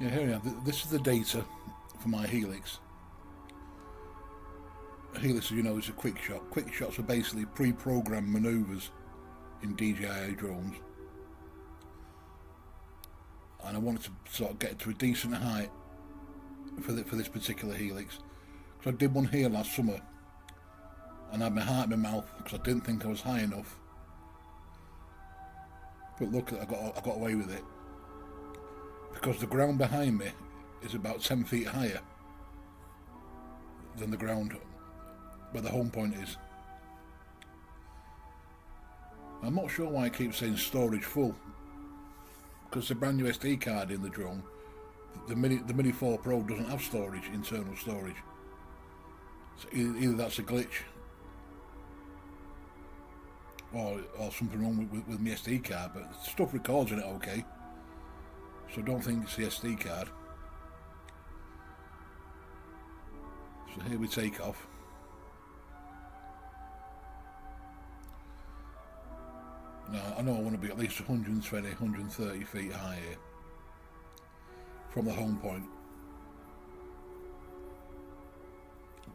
Yeah, here we are. This is the data for my Helix. A Helix, as you know, is a quick shot. Quick shots are basically pre-programmed manoeuvres in DJI drones. And I wanted to sort of get to a decent height for this particular Helix. So I did one here last summer and I had my heart in my mouth because I didn't think I was high enough. But look, I got away with it because the ground behind me is about 10 feet higher than the ground where the home point is. I'm not sure why it keeps saying storage full, because the brand new SD card in the drone, the Mini 4 Pro doesn't have storage, internal storage. So either that's a glitch or something wrong with my SD card, but stuff records in it okay. So I don't think it's the SD card. So here we take off. Now I know I want to be at least 120, 130 feet high here from the home point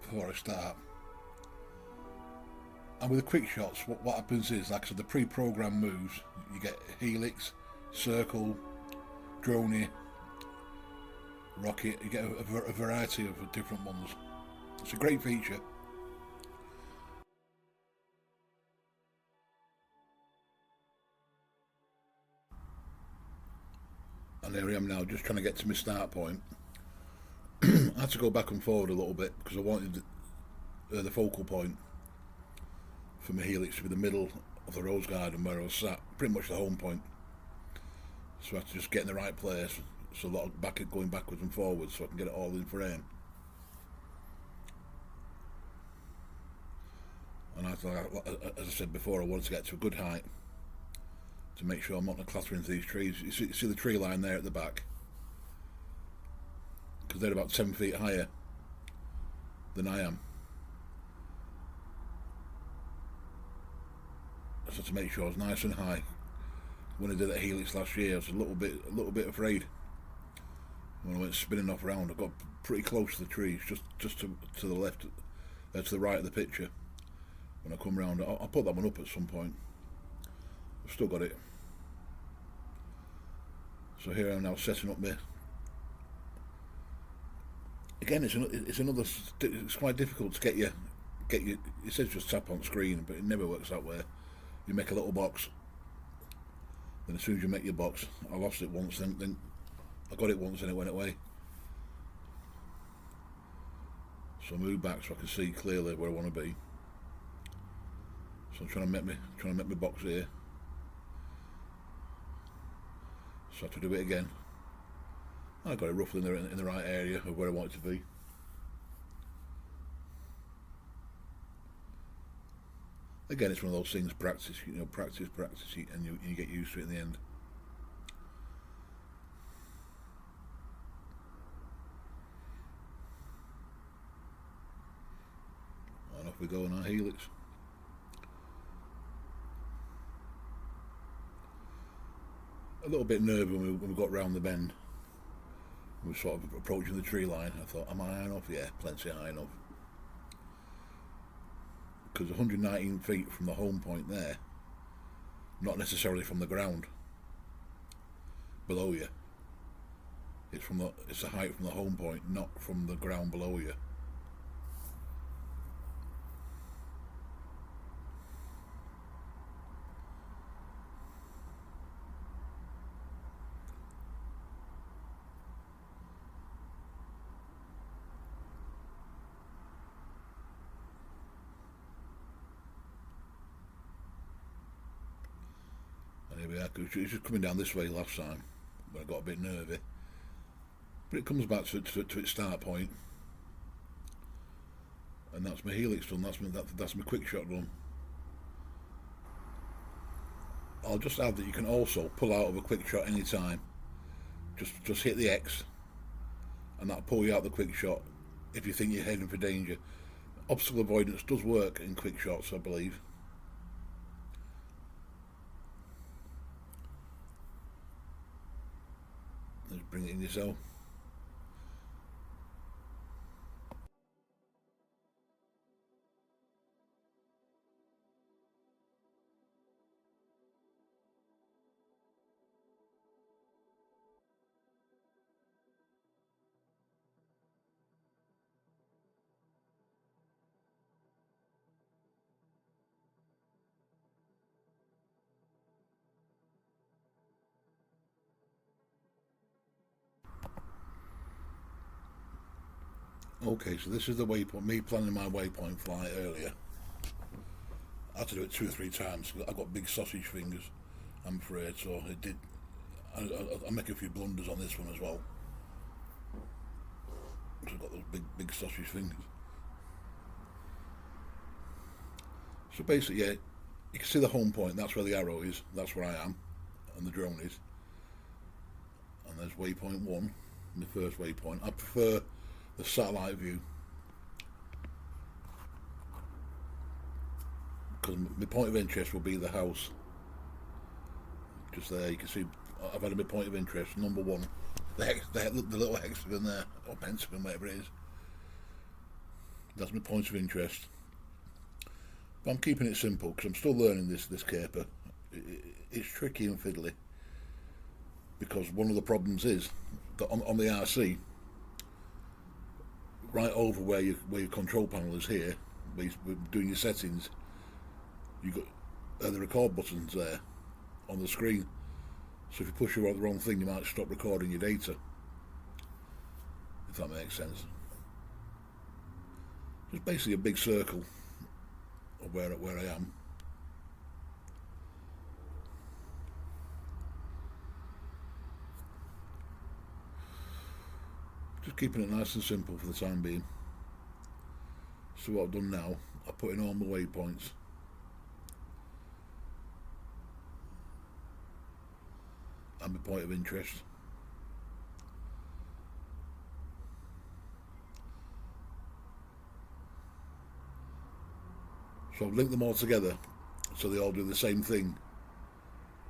before I start. And with the quick shots, what happens is, like I said, the pre-programmed moves, you get helix, circle, droney, rocket, you get a variety of different ones. It's a great feature. And there I am now, just trying to get to my start point. I had to go back and forward a little bit because I wanted the focal point for my helix to be the middle of the rose garden where I was sat, pretty much the home point. So I had to just get in the right place, so a lot of going backwards and forwards so I can get it all in frame. And as I said before, I wanted to get to a good height to make sure I'm not going to clatter into these trees. You see the tree line there at the back? Because they're about 10 feet higher than I am. So to make sure I was nice and high. When I did that helix last year, I was a little bit afraid. When I went spinning off around, I got pretty close to the trees, just to the left, to the right of the picture. When I come round, I'll put that one up at some point. I've still got it. So here I am now setting up my. Again, it's quite difficult to get you. It says just tap on screen, but it never works that way. You make a little box. Then as soon as you make your box, I lost it once. Then I got it once and it went away. So I moved back so I can see clearly where I want to be. So I'm trying to make my box here. So I have to do it again. I got it roughly in the right area of where I want it to be. Again, it's one of those things, practice, practice, and you get used to it in the end. And off we go on our helix. A little bit nervous when we got round the bend. We were sort of approaching the tree line. I thought, am I high enough? Yeah, plenty high enough. Because 119 feet from the home point there, not necessarily from the ground below you. It's the height from the home point, not from the ground below you. Here we are. It was just coming down this way last time, but I got a bit nervy. But it comes back to its start point, and that's my helix done. That's my quick shot done. I'll just add that you can also pull out of a quick shot anytime. Just hit the X, and that'll pull you out the quick shot if you think you're heading for danger. Obstacle avoidance does work in quick shots, I believe. There's bring it in yourself. Okay, so this is the waypoint, me planning my waypoint flight earlier. I had to do it 2 or 3 times. I got big sausage fingers, I'm afraid, so it did. I make a few blunders on this one as well. So I've got those big sausage fingers. So basically, yeah, you can see the home point, that's where the arrow is, that's where I am, and the drone is. And there's waypoint 1, the first waypoint. I prefer the satellite view, because my point of interest will be the house. Just there, you can see I've had a big point of interest. Number 1, the little hexagon there, or pentagon, whatever it is. That's my point of interest. But I'm keeping it simple because I'm still learning this caper. It's tricky and fiddly, because one of the problems is that on the RC, right over where your control panel is here, where you're doing your settings, you've got the record buttons there on the screen. So if you push the wrong thing, you might stop recording your data, if that makes sense. It's basically a big circle of where I am. Just keeping it nice and simple for the time being. So what I've done now, I put in all my waypoints. And my point of interest. So I've linked them all together so they all do the same thing,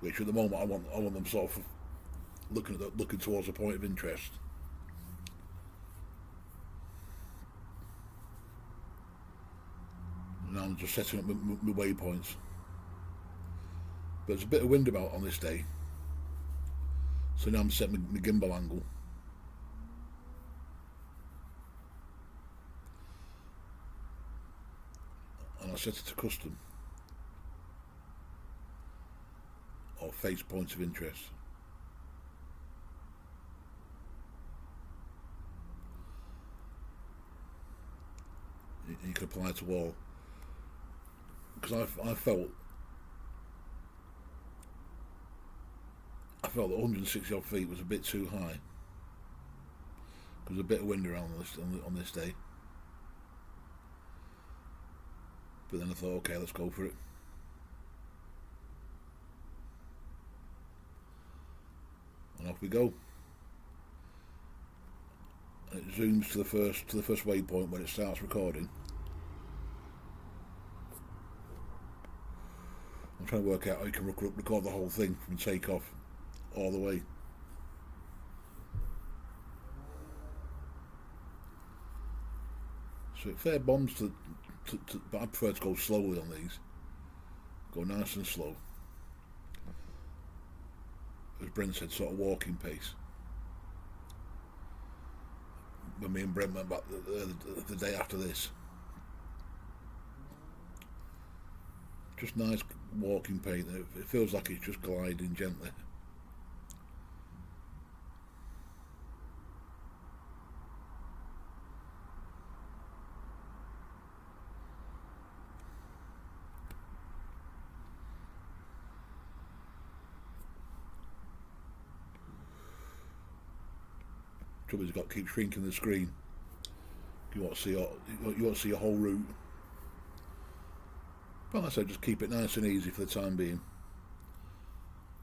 which at the moment I want them sort of looking towards a point of interest. Now I'm just setting up my waypoints. But there's a bit of wind about on this day, so now I'm setting my gimbal angle. And I set it to custom, or face points of interest. You can apply to all, because I felt that 160 odd feet was a bit too high. There's a bit of wind around on this day. But then I thought, okay, let's go for it. And off we go. And it zooms to the first waypoint when it starts recording. I'm trying to work out how you can record the whole thing from takeoff all the way. So it fair bombs but I prefer to go slowly on these. Go nice and slow. As Brent said, sort of walking pace. When me and Brent went back the day after this. Just nice walking pace. It feels like it's just gliding gently. Trouble is, you've got to keep shrinking the screen. You want to see a whole route. But like I said, just keep it nice and easy for the time being.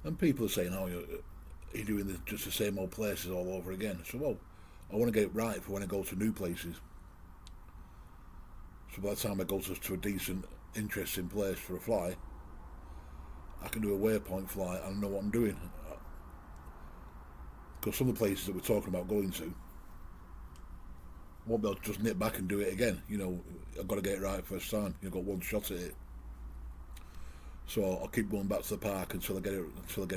And people are saying, "Oh, you're doing just the same old places all over again." So, well, I want to get it right for when I go to new places. So by the time I go to a decent, interesting place for a fly, I can do a waypoint fly and I know what I'm doing. because some of the places that we're talking about going to, won't be able to just nip back and do it again. You know, I've got to get it right first time. You've got one shot at it. So I'll keep going back to the park until I get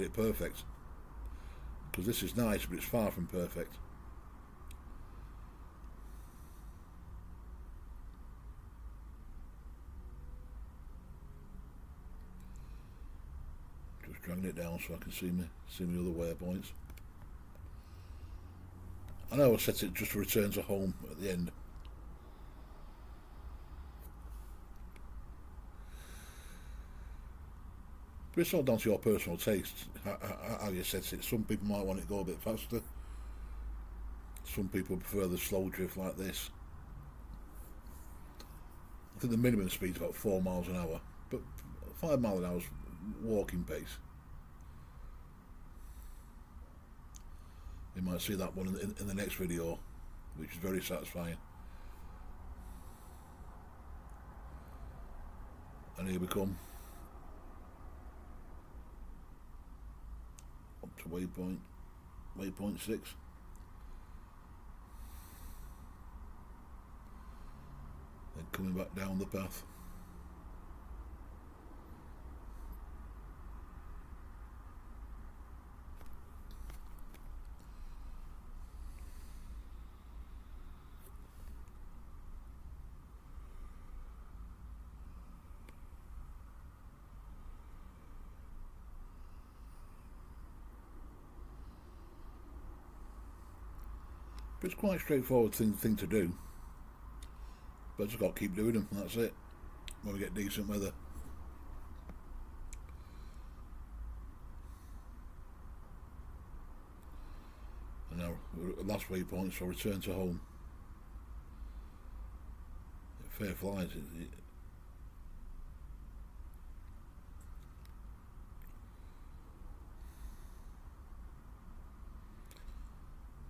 it perfect. Because this is nice, but it's far from perfect. Just dragging it down so I can see my other waypoints. I know I set it just to return to home at the end. But it's all down to your personal taste, how you set it. Some people might want it to go a bit faster. Some people prefer the slow drift like this. I think the minimum speed is about 4 miles an hour, but 5 miles an hour is walking pace. You might see that one in the next video, which is very satisfying. And here we come up to waypoint 6. Then coming back down the path. But it's quite a straightforward thing to do. But I just got to keep doing them, and that's it. When we get decent weather. And now, last waypoint, so return to home. Fair flies.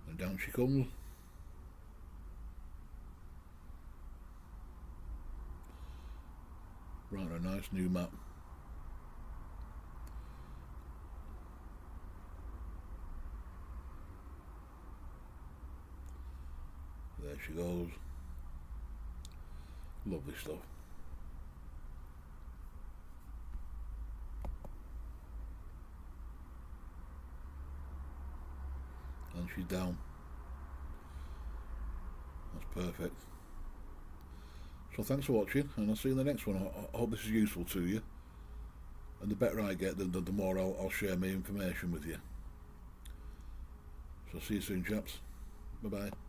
And down she comes. Right, a nice new map. There she goes. Lovely stuff. And she's down. That's perfect. So thanks for watching, and I'll see you in the next one. I hope this is useful to you. And the better I get, the more I'll share my information with you. So see you soon, chaps. Bye bye.